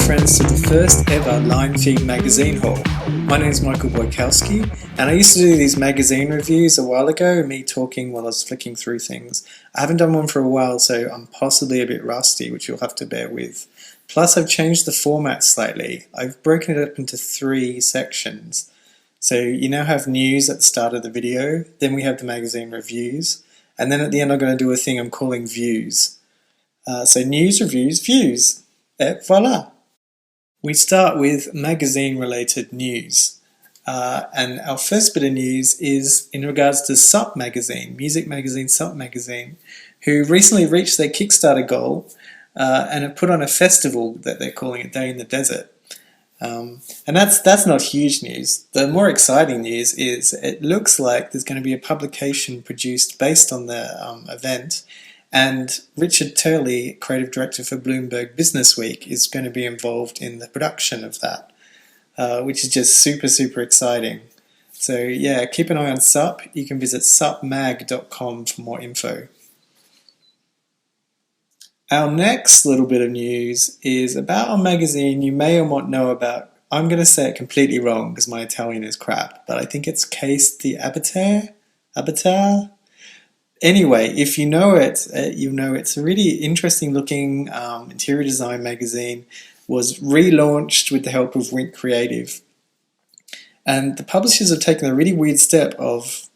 friends to the first ever Linefeed magazine haul. My name is Michael Wojkowski, and I used to do these magazine reviews a while ago, me talking while I was flicking through things. I haven't done one for a while, so I'm possibly a bit rusty, which you'll have to bear with. Plus, I've changed the format slightly. I've broken it up into 3 sections. So you now have news at the start of the video, then we have the magazine reviews, and then at the end I'm going to do a thing I'm calling views. So news, reviews, views. Et voila! We start with magazine-related news. And our first bit of news is in regards to Sup Magazine, music magazine Sup Magazine, who recently reached their Kickstarter goal and have put on a festival that they're calling a Day in the Desert. And that's not huge news. The more exciting news is it looks like there's going to be a publication produced based on the event, and Richard Turley, creative director for Bloomberg Businessweek, is going to be involved in the production of that, which is just super, super exciting. So yeah, keep an eye on Sup. You can visit supmag.com for more info. Our next little bit of news is about a magazine you may or not know about. I'm going to say it completely wrong because my Italian is crap, but I think it's Case the Abitare? Abitare? Anyway, if you know it, you know it's a really interesting looking interior design magazine. Was relaunched with the help of Wink Creative. And the publishers have taken a really weird step of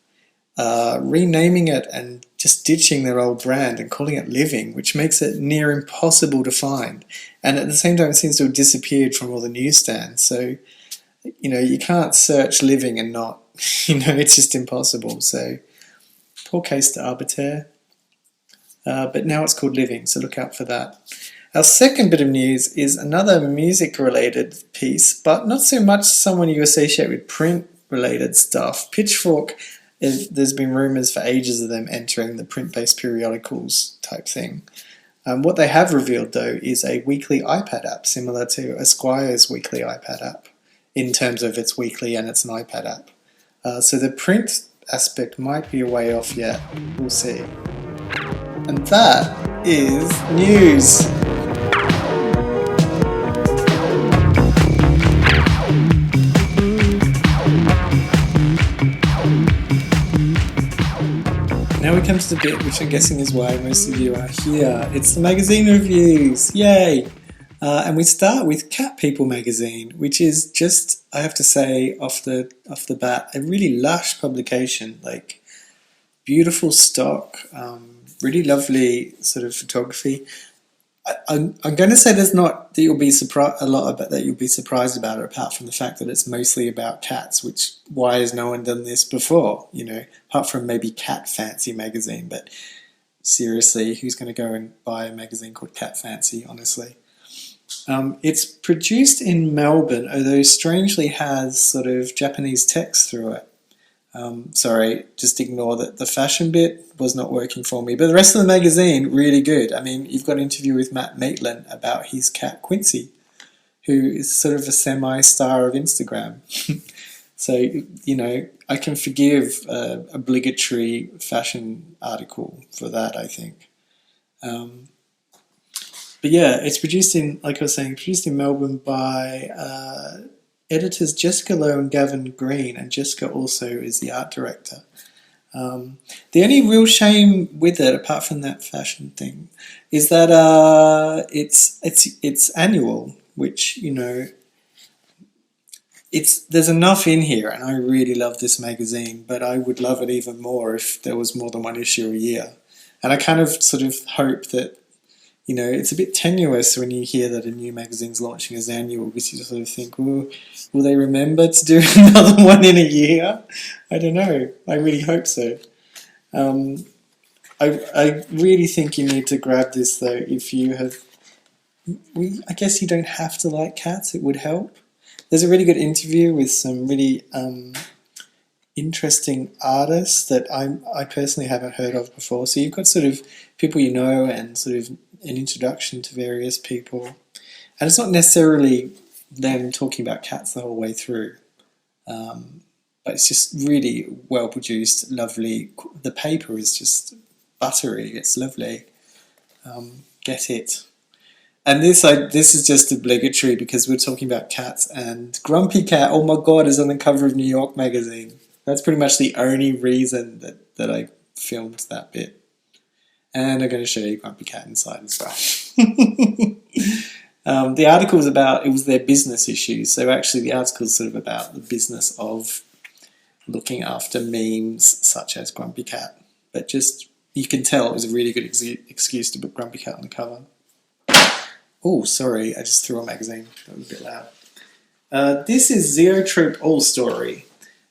renaming it and just ditching their old brand and calling it Living, which makes it near impossible to find. And at the same time, it seems to have disappeared from all the newsstands. So, you can't search Living and not, it's just impossible. So, poor Case to Abitare. But now it's called Living, so look out for that. Our second bit of news is another music-related piece, but not so much someone you associate with print-related stuff. Pitchfork, there's been rumours for ages of them entering the print-based periodicals type thing. What they have revealed, though, is a weekly iPad app, similar to Esquire's weekly iPad app, in terms of it's weekly and it's an iPad app. So the print aspect might be a way off yet. We'll see. And that is news. Now we come to the bit which I'm guessing is why most of you are here. It's the magazine reviews. Yay! And we start with Cat People magazine, which is just, I have to say, off the bat, a really lush publication. Like, beautiful stock, really lovely sort of photography. I'm going to say there's not that you'll be surprised a lot about that you'll be surprised about it, apart from the fact that it's mostly about cats. Which, why has no one done this before? Apart from maybe Cat Fancy magazine. But seriously, who's going to go and buy a magazine called Cat Fancy? Honestly, it's produced in Melbourne, although strangely has sort of Japanese text through it. Sorry, just ignore that the fashion bit was not working for me. But the rest of the magazine, really good. I mean, you've got an interview with Matt Maitland about his cat Quincy, who is sort of a semi-star of Instagram. So, I can forgive an obligatory fashion article for that, I think. But yeah, it's produced in, like I was saying, produced in Melbourne by editors Jessica Lowe and Gavin Green, and Jessica also is the art director. The only real shame with it, apart from that fashion thing, is that it's annual, which there's enough in here, and I really love this magazine, but I would love it even more if there was more than one issue a year. And I kind of sort of hope that it's a bit tenuous when you hear that a new magazine's launching as annual, because you sort of think, will they remember to do another one in a year? I don't know. I really hope so. I really think you need to grab this, though, if you have... I guess you don't have to like cats. It would help. There's a really good interview with some really interesting artists that I personally haven't heard of before. So you've got sort of people and sort of an introduction to various people. And it's not necessarily them talking about cats the whole way through. But it's just really well produced, lovely. The paper is just buttery. It's lovely. Get it. And this is just obligatory because we're talking about cats, and Grumpy Cat, oh my god, is on the cover of New York Magazine. That's pretty much the only reason that I filmed that bit. And I'm going to show you Grumpy Cat inside as well. The article was about, it was their business issues. So actually the article is sort of about the business of looking after memes such as Grumpy Cat. But just, you can tell it was a really good excuse to put Grumpy Cat on the cover. Oh, sorry, I just threw a magazine. That was a bit loud. This is Zeotrope All Story.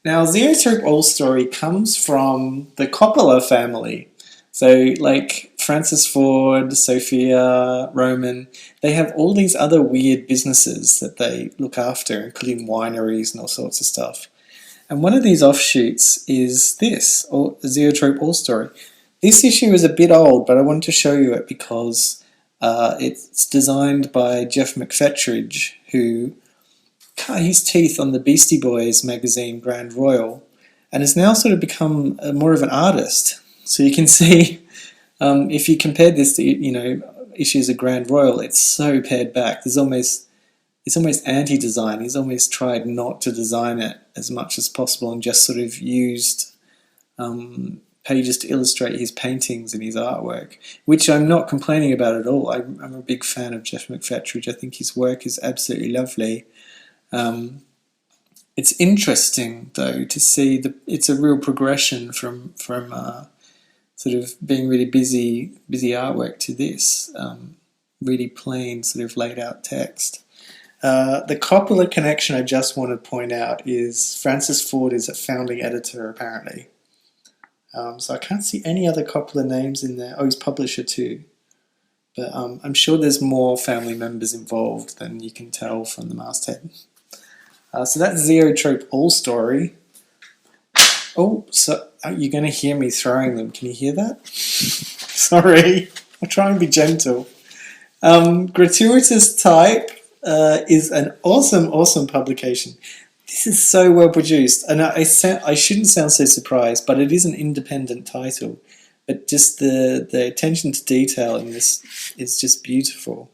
Now, Zeotrope All Story comes from the Coppola family. So, like Francis Ford, Sophia, Roman, they have all these other weird businesses that they look after, including wineries and all sorts of stuff. And one of these offshoots is this, Zeotrope All Story. This issue is a bit old, but I wanted to show you it because it's designed by Jeff McFetridge, who cut his teeth on the Beastie Boys magazine Grand Royal and has now sort of become more of an artist. So you can see, if you compare this to, issues of Grand Royal, it's so pared back. It's almost anti-design. He's almost tried not to design it as much as possible and just sort of used pages to illustrate his paintings and his artwork, which I'm not complaining about at all. I'm a big fan of Jeff McFetridge. I think his work is absolutely lovely. It's interesting, though, to see it's a real progression from sort of being really busy artwork to this really plain sort of laid out text. The Coppola connection I just want to point out is Francis Ford is a founding editor, apparently. So I can't see any other Coppola names in there. Oh, he's publisher too. But I'm sure there's more family members involved than you can tell from the masthead. So that's Zeotrope All Story. Oh, so you're going to hear me throwing them. Can you hear that? Sorry. I'll try and be gentle. Gratuitous Type is an awesome publication. This is so well produced, and I shouldn't sound so surprised, but it is an independent title. But just the attention to detail in this is just beautiful.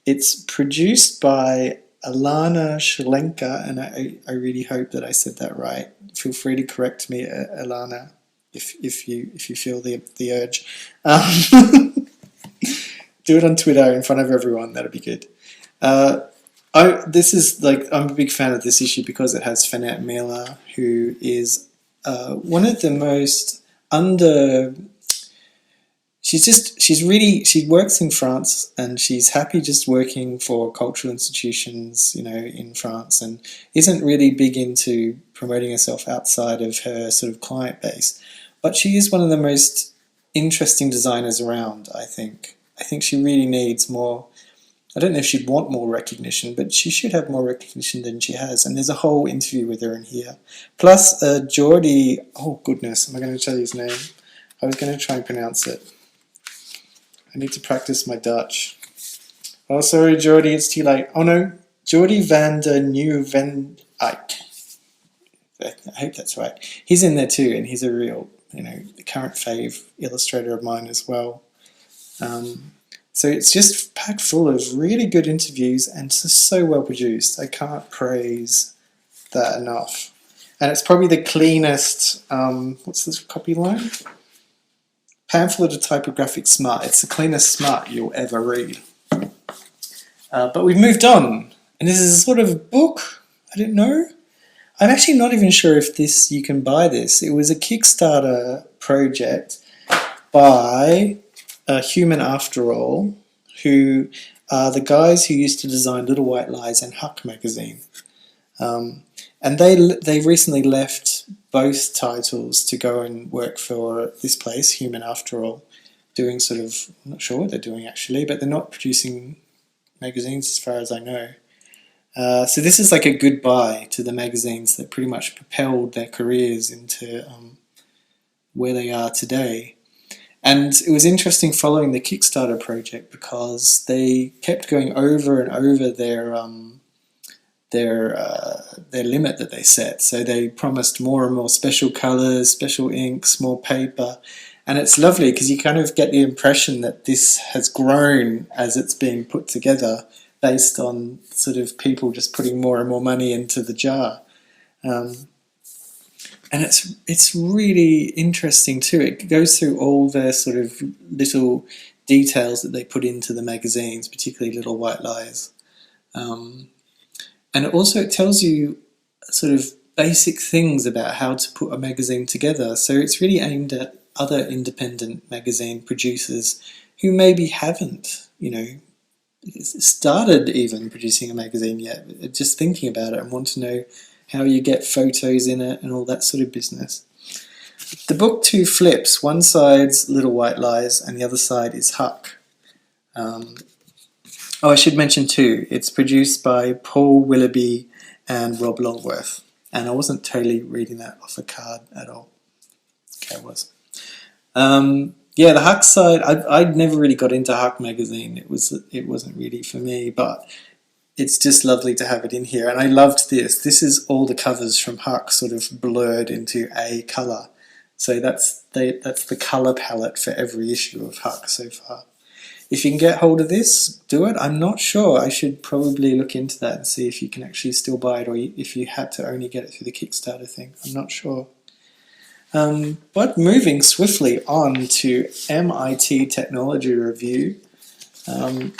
It's produced by Alana Shalenka, and I really hope that I said that right. Feel free to correct me, Alana, if you feel the urge. Do it on Twitter in front of everyone. That'd be good. I'm a big fan of this issue because it has Fannette Miller, who is one of the most she works in France, and she's happy just working for cultural institutions, in France, and isn't really big into promoting herself outside of her sort of client base. But she is one of the most interesting designers around, I think. I think she really needs more. I don't know if she'd want more recognition, but she should have more recognition than she has. And there's a whole interview with her in here. Plus, Geordie, oh goodness, am I going to tell you his name? I was going to try and pronounce it. I need to practice my Dutch. Oh, sorry, Geordie, it's too late. Oh no, Geordie van der Nieuwendyk. I hope that's right. He's in there too, and he's a real, current fave illustrator of mine as well. So it's just packed full of really good interviews and just so well produced. I can't praise that enough. And it's probably the cleanest, what's this copy line? Pamphlet of Typographic Smart. It's the cleanest smart you'll ever read. But we've moved on. And this is a sort of book. I don't know. I'm actually not even sure if you can buy this. It was a Kickstarter project by Human After All, who are the guys who used to design Little White Lies and Huck magazine. And they recently left both titles to go and work for this place, Human After All, doing sort of, I'm not sure what they're doing actually, but they're not producing magazines as far as I know. So this is like a goodbye to the magazines that pretty much propelled their careers into where they are today. And it was interesting following the Kickstarter project because they kept going over and over their limit that they set. So they promised more and more special colours, special inks, more paper, And it's lovely because you kind of get the impression that this has grown as it's being put together based on sort of people just putting more and more money into the jar. Um, and it's really interesting too. It goes through all their sort of little details that they put into the magazines, particularly Little White Lies. Um, and it tells you sort of basic things about how to put a magazine together. So it's really aimed at other independent magazine producers who maybe haven't, started even producing a magazine yet, just thinking about it and want to know how you get photos in it and all that sort of business. The book too flips. One side's Little White Lies and the other side is Huck. I should mention too, it's produced by Paul Willoughby and Rob Longworth. And I wasn't totally reading that off a card at all. Okay, I was. The Huck side, I'd never really got into Huck magazine. It wasn't really for me, but it's just lovely to have it in here. And I loved this. This is all the covers from Huck sort of blurred into a colour. So that's the colour palette for every issue of Huck so far. If you can get hold of this, do it. I'm not sure. I should probably look into that and see if you can actually still buy it, or if you had to only get it through the Kickstarter thing. I'm not sure. But moving swiftly on to MIT Technology Review. What am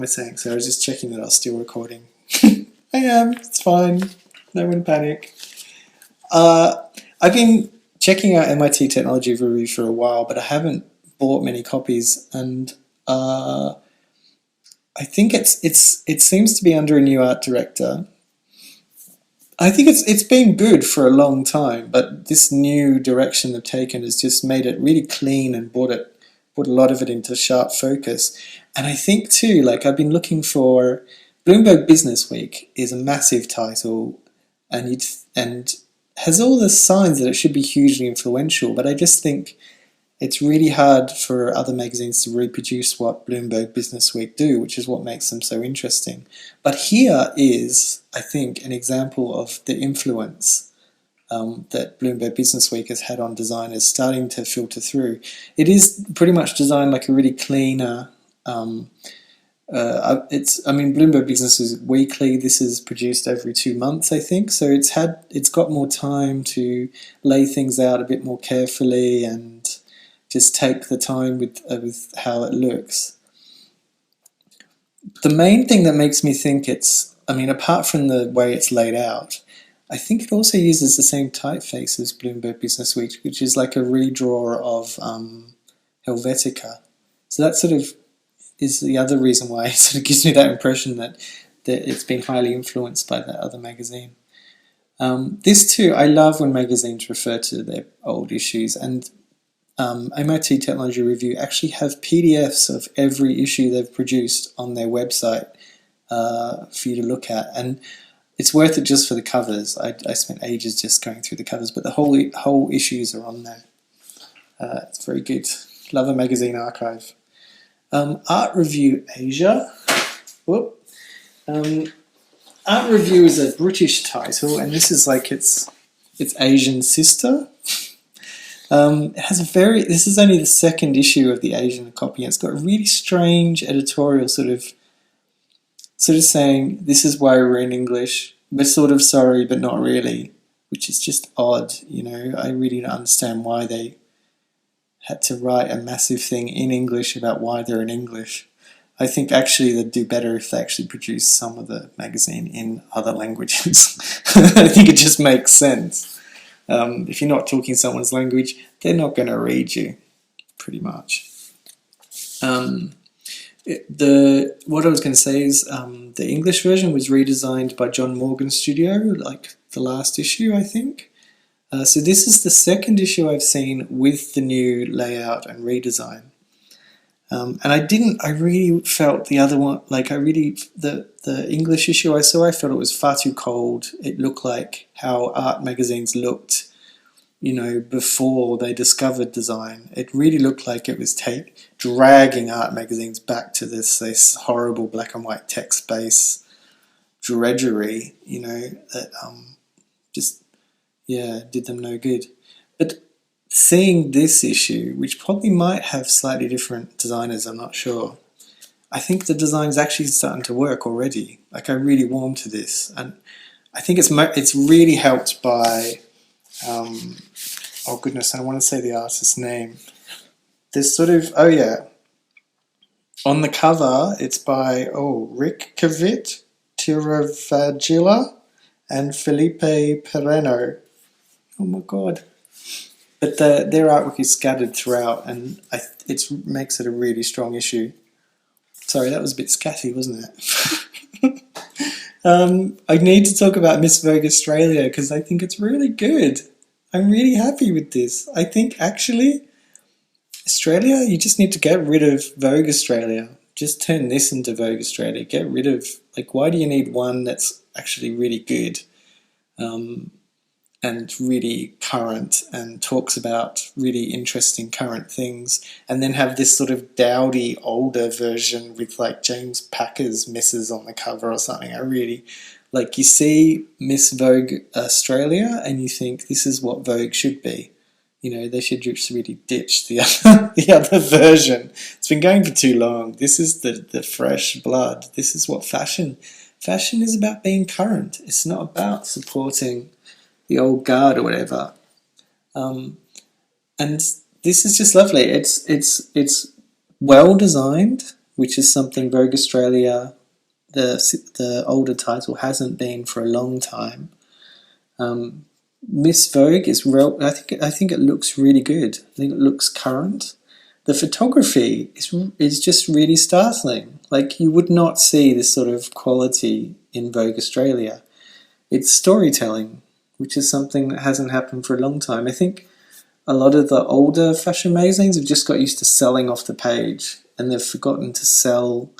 I saying? So I was just checking that I was still recording. I am. It's fine. No one panic. I've been checking out MIT Technology Review for a while, but I haven't bought many copies, and I think it seems to be under a new art director. I think it's been good for a long time, but this new direction they've taken has just made it really clean and brought a lot of it into sharp focus. And I think too, I've been looking for Bloomberg Business Week is a massive title, and has all the signs that it should be hugely influential, but I just think it's really hard for other magazines to reproduce what Bloomberg Business Week do, which is what makes them so interesting. But here is, I think, an example of the influence that Bloomberg Business Week has had on designers starting to filter through. It is pretty much designed like a really cleaner. Bloomberg Business is weekly. This is produced every 2 months, I think. So it's got more time to lay things out a bit more carefully and just take the time with how it looks. The main thing that makes me think apart from the way it's laid out, I think it also uses the same typeface as Bloomberg Business Week, which is like a redraw of Helvetica. So that sort of is the other reason why it sort of gives me that impression that it's been highly influenced by that other magazine. This too, I love when magazines refer to their old issues, and MIT Technology Review actually have PDFs of every issue they've produced on their website for you to look at, and it's worth it just for the covers. I spent ages just going through the covers, but the whole issues are on there. It's very good. Love a magazine archive. Art Review Asia. Art Review is a British title, and this is like its Asian sister. This is only the second issue of the Asian copy, and it's got a really strange editorial sort of saying, this is why we're in English, we're sort of sorry but not really, which is just odd. I really don't understand why they had to write a massive thing in English about why they're in English. I think actually they'd do better if they actually produced some of the magazine in other languages. I think it just makes sense. If you're not talking someone's language, they're not going to read you, pretty much. What I was going to say is the English version was redesigned by John Morgan's studio, like the last issue, I think. So this is the second issue I've seen with the new layout and redesign. And I really felt the other one, the English issue I saw, I felt it was far too cold. It looked like how art magazines looked, before they discovered design. It really looked like it was dragging art magazines back to this horrible black and white text-based drudgery, that just, yeah, did them no good. But seeing this issue, which probably might have slightly different designers, I'm not sure, I think the design's actually starting to work already. Like, I really warm to this, and I think it's really helped by, oh goodness, I don't want to say the artist's name. There's sort of, oh yeah, on the cover it's by, Rick Cavit, Tiravagila, and Felipe Pereno. Oh my god. But their artwork is scattered throughout, and it makes it a really strong issue. Sorry, that was a bit scatty, wasn't it? I need to talk about Miss Vogue Australia because I think it's really good. I'm really happy with this. I think actually, Australia, you just need to get rid of Vogue Australia. Just turn this into Vogue Australia. Get rid of, like, why do you need one that's actually really good? And really current and talks about really interesting current things, and then have this sort of dowdy older version with like James Packer's misses on the cover or something. I really like, you see Miss Vogue Australia and you think this is what Vogue should be. You know, they should just really ditch the other version. It's been going for too long. This is the fresh blood. This is what fashion is about, being current. It's not about supporting the old guard or whatever, and this is just lovely. It's well designed, which is something Vogue Australia, the older title, hasn't been for a long time. Miss Vogue is real. I think it looks really good. I think it looks current. The photography is just really startling. Like, you would not see this sort of quality in Vogue Australia. It's storytelling, which is something that hasn't happened for a long time. I think a lot of the older fashion magazines have just got used to selling off the page, and they've forgotten to sell,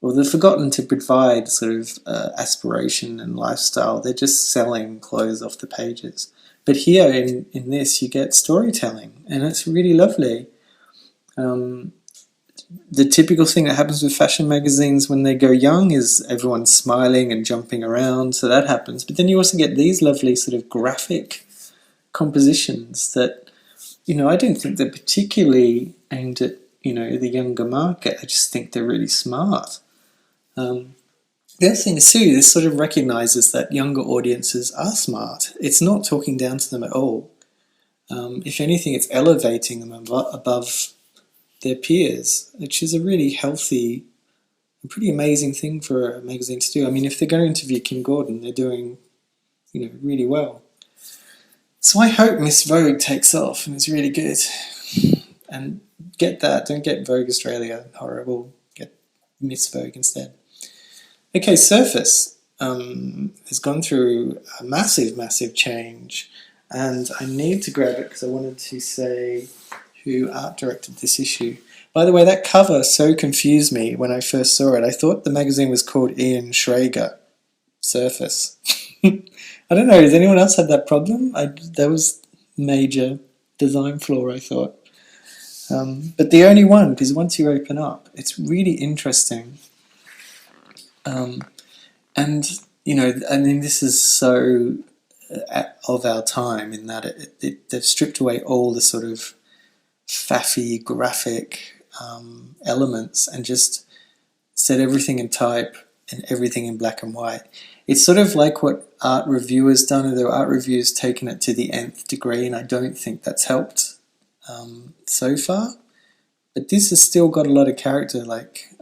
or they've forgotten to provide sort of aspiration and lifestyle. They're just selling clothes off the pages. But here in this, you get storytelling, and it's really lovely. The typical thing that happens with fashion magazines when they go young is everyone's smiling and jumping around, so that happens. But then you also get these lovely sort of graphic compositions that, I don't think they're particularly aimed at, the younger market. I just think they're really smart. The other thing is too, this sort of recognises that younger audiences are smart. It's not talking down to them at all. If anything, it's elevating them above their peers, which is a really healthy and pretty amazing thing for a magazine to do. I mean, if they're going to interview Kim Gordon, they're doing, really well. So I hope Miss Vogue takes off and is really good. And get that. Don't get Vogue Australia. Horrible. Get Miss Vogue instead. Okay, Surface has gone through a massive, massive change. And I need to grab it because I wanted to say who art directed this issue. By the way, that cover so confused me when I first saw it. I thought the magazine was called Ian Schrager. Surface. I don't know, does anyone else have that problem? That was major design flaw, I thought. But the only one, because once you open up, it's really interesting. And, I mean, this is so of our time in that they've stripped away all the sort of faffy graphic elements and just set everything in type and everything in black and white. It's sort of like what Art Review has done, although Art Review has taken it to the nth degree, and I don't think that's helped so far. But this has still got a lot of character. Like,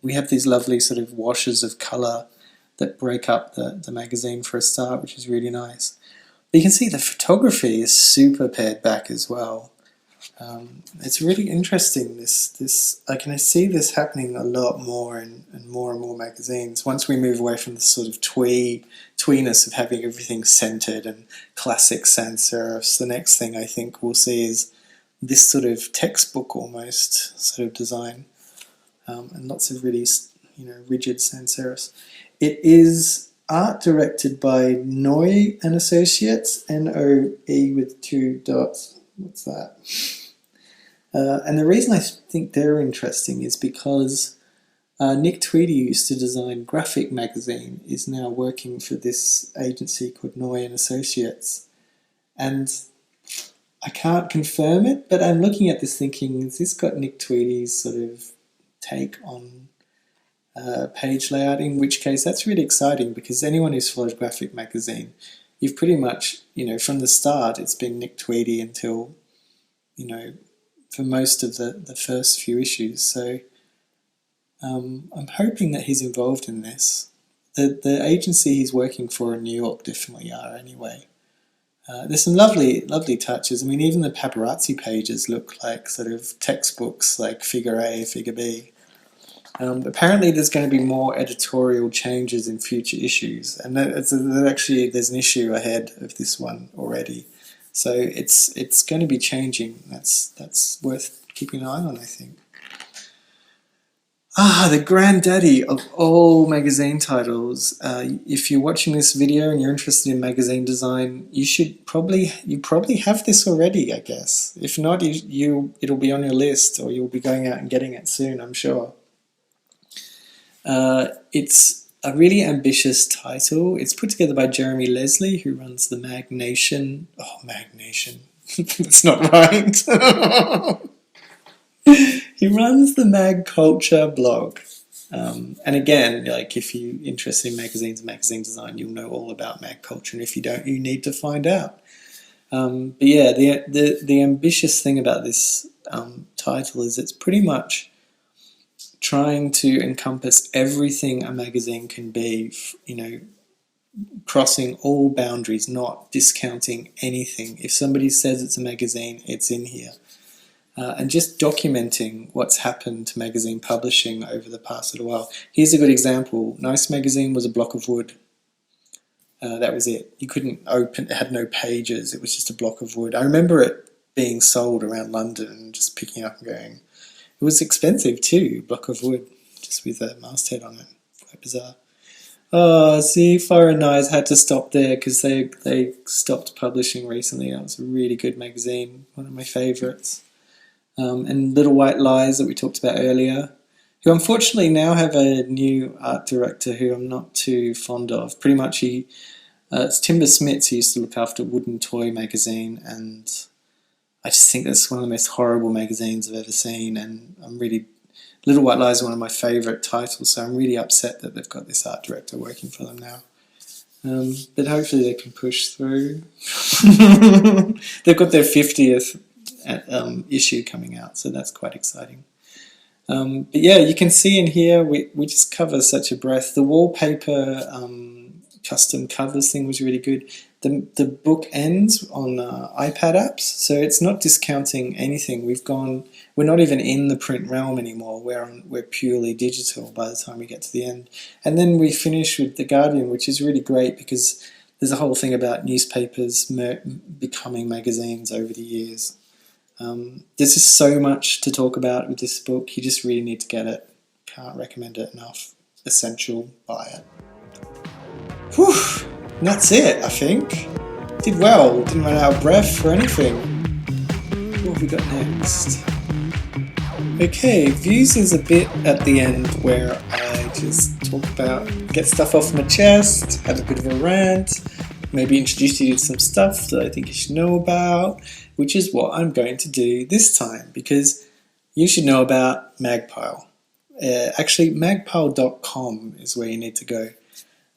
we have these lovely sort of washes of colour that break up the magazine for a start, which is really nice. But you can see the photography is super pared back as well. It's really interesting. I can see this happening a lot more in more and more magazines. Once we move away from the sort of tweeness of having everything centered and classic sans serifs, the next thing I think we'll see is this sort of textbook almost sort of design, and lots of really rigid sans serifs. It is art directed by Noe and Associates, Noe with 2 dots. What's that? And the reason I think they're interesting is because Nick Tweedy used to design Graphic Magazine, is now working for this agency called Noy and Associates. And I can't confirm it, but I'm looking at this thinking, has this got Nick Tweedy's sort of take on page layout? In which case, that's really exciting, because anyone who's followed Graphic Magazine, you've pretty much, from the start, it's been Nick Tweedy until, for most of the first few issues. So I'm hoping that he's involved in this. The agency he's working for in New York definitely are anyway. There's some lovely touches. I mean, even the paparazzi pages look like sort of textbooks, like Figure A, Figure B. Apparently there's going to be more editorial changes in future issues, and there's an issue ahead of this one already. So it's going to be changing. That's worth keeping an eye on, I think. The granddaddy of all magazine titles. If you're watching this video and you're interested in magazine design, you probably have this already, I guess. If not, it'll be on your list, or you'll be going out and getting it soon, I'm sure. It's a really ambitious title. It's put together by Jeremy Leslie, who runs the Mag Nation. Oh, Mag Nation. That's not right. He runs the Mag Culture blog. And again, like, if you're interested in magazines and magazine design, you'll know all about Mag Culture. And if you don't, you need to find out. But yeah, the ambitious thing about this title is it's pretty much trying to encompass everything a magazine can be, crossing all boundaries, not discounting anything. If somebody says it's a magazine, it's in here. And just documenting what's happened to magazine publishing over the past little while. Here's a good example. Nice Magazine was a block of wood. That was it. You couldn't open, it had no pages, it was just a block of wood. I remember it being sold around London and just picking up and going. It was expensive too, block of wood, just with a masthead on it. Quite bizarre. Oh, see, Fire and Knives had to stop there because they stopped publishing recently. That was a really good magazine, one of my favourites. And Little White Lies that we talked about earlier, who unfortunately now have a new art director who I'm not too fond of. Pretty much it's Timber Smits, who used to look after Wooden Toy magazine, and I just think that's one of the most horrible magazines I've ever seen, and Little White Lies is one of my favourite titles, so I'm really upset that they've got this art director working for them now. But hopefully they can push through. They've got their 50th issue coming out, so that's quite exciting. But yeah, you can see in here we just cover such a breadth. The wallpaper custom covers thing was really good. The book ends on iPad apps, so it's not discounting anything. We're not even in the print realm anymore. We're purely digital by the time we get to the end. And then we finish with The Guardian, which is really great because there's a whole thing about newspapers becoming magazines over the years. There's just so much to talk about with this book. You just really need to get it. Can't recommend it enough. Essential. Buy it. Whew. And that's it, I think. Did well. Didn't run out of breath for anything. What have we got next? Okay, Views is a bit at the end where I just get stuff off my chest, have a bit of a rant, maybe introduce you to some stuff that I think you should know about, which is what I'm going to do this time, because you should know about Magpile. Actually, magpile.com is where you need to go.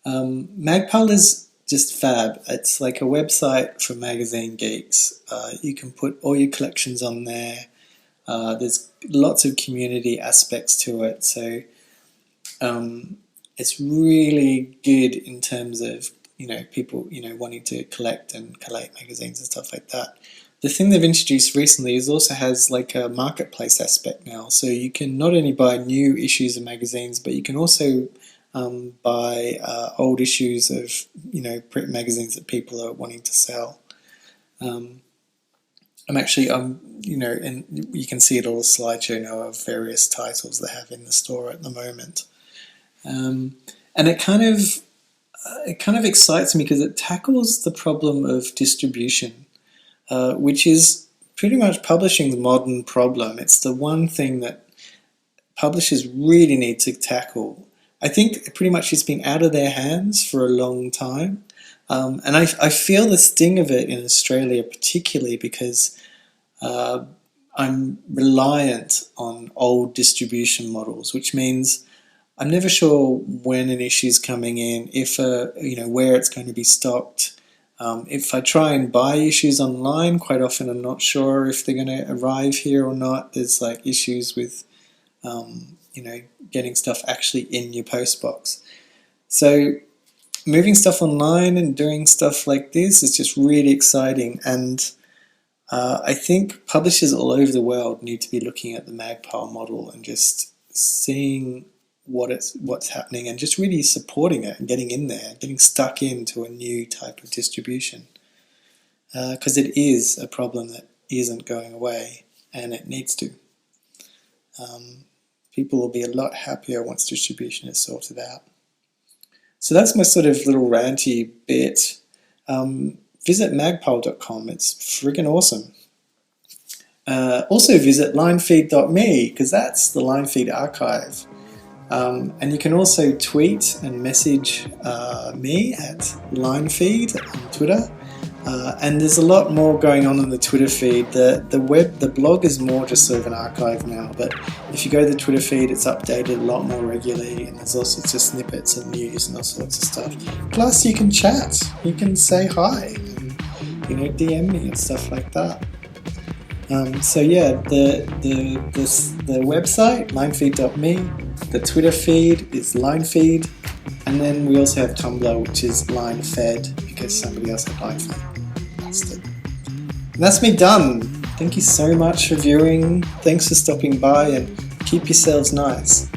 Magpile is just fab. It's like a website for magazine geeks. You can put all your collections on there. There's lots of community aspects to it, so it's really good in terms of people wanting to collect and collate magazines and stuff like that. The thing they've introduced recently also has like a marketplace aspect now, so you can not only buy new issues of magazines, but you can also buy old issues of print magazines that people are wanting to sell. And you can see it all slideshow now of various titles they have in the store at the moment. And it kind of excites me because it tackles the problem of distribution, which is pretty much publishing's modern problem. It's the one thing that publishers really need to tackle. I think pretty much it's been out of their hands for a long time. And I feel the sting of it in Australia, particularly because I'm reliant on old distribution models, which means I'm never sure when an issue is coming in, if where it's going to be stocked. If I try and buy issues online, quite often I'm not sure if they're going to arrive here or not. There's like issues with getting stuff actually in your postbox. So moving stuff online and doing stuff like this is just really exciting, and I think publishers all over the world need to be looking at the Magpile model and just seeing what's happening and just really supporting it and getting in there, getting stuck into a new type of distribution, because it is a problem that isn't going away and it needs to. People will be a lot happier once distribution is sorted out. So that's my sort of little ranty bit. Visit magpile.com, it's friggin' awesome. Also visit linefeed.me, because that's the Linefeed archive. And you can also tweet and message me at Linefeed on Twitter. And there's a lot more going on the Twitter feed. The blog is more just sort of an archive now, but if you go to the Twitter feed, it's updated a lot more regularly, and there's all sorts of snippets and news and all sorts of stuff. Plus, you can chat, you can say hi, and, DM me and stuff like that. So yeah, the website, linefeed.me, the Twitter feed is Linefeed, and then we also have Tumblr, which is Linefed, because somebody else had Linefeed. And that's me done. Thank you so much for viewing. Thanks for stopping by, and keep yourselves nice.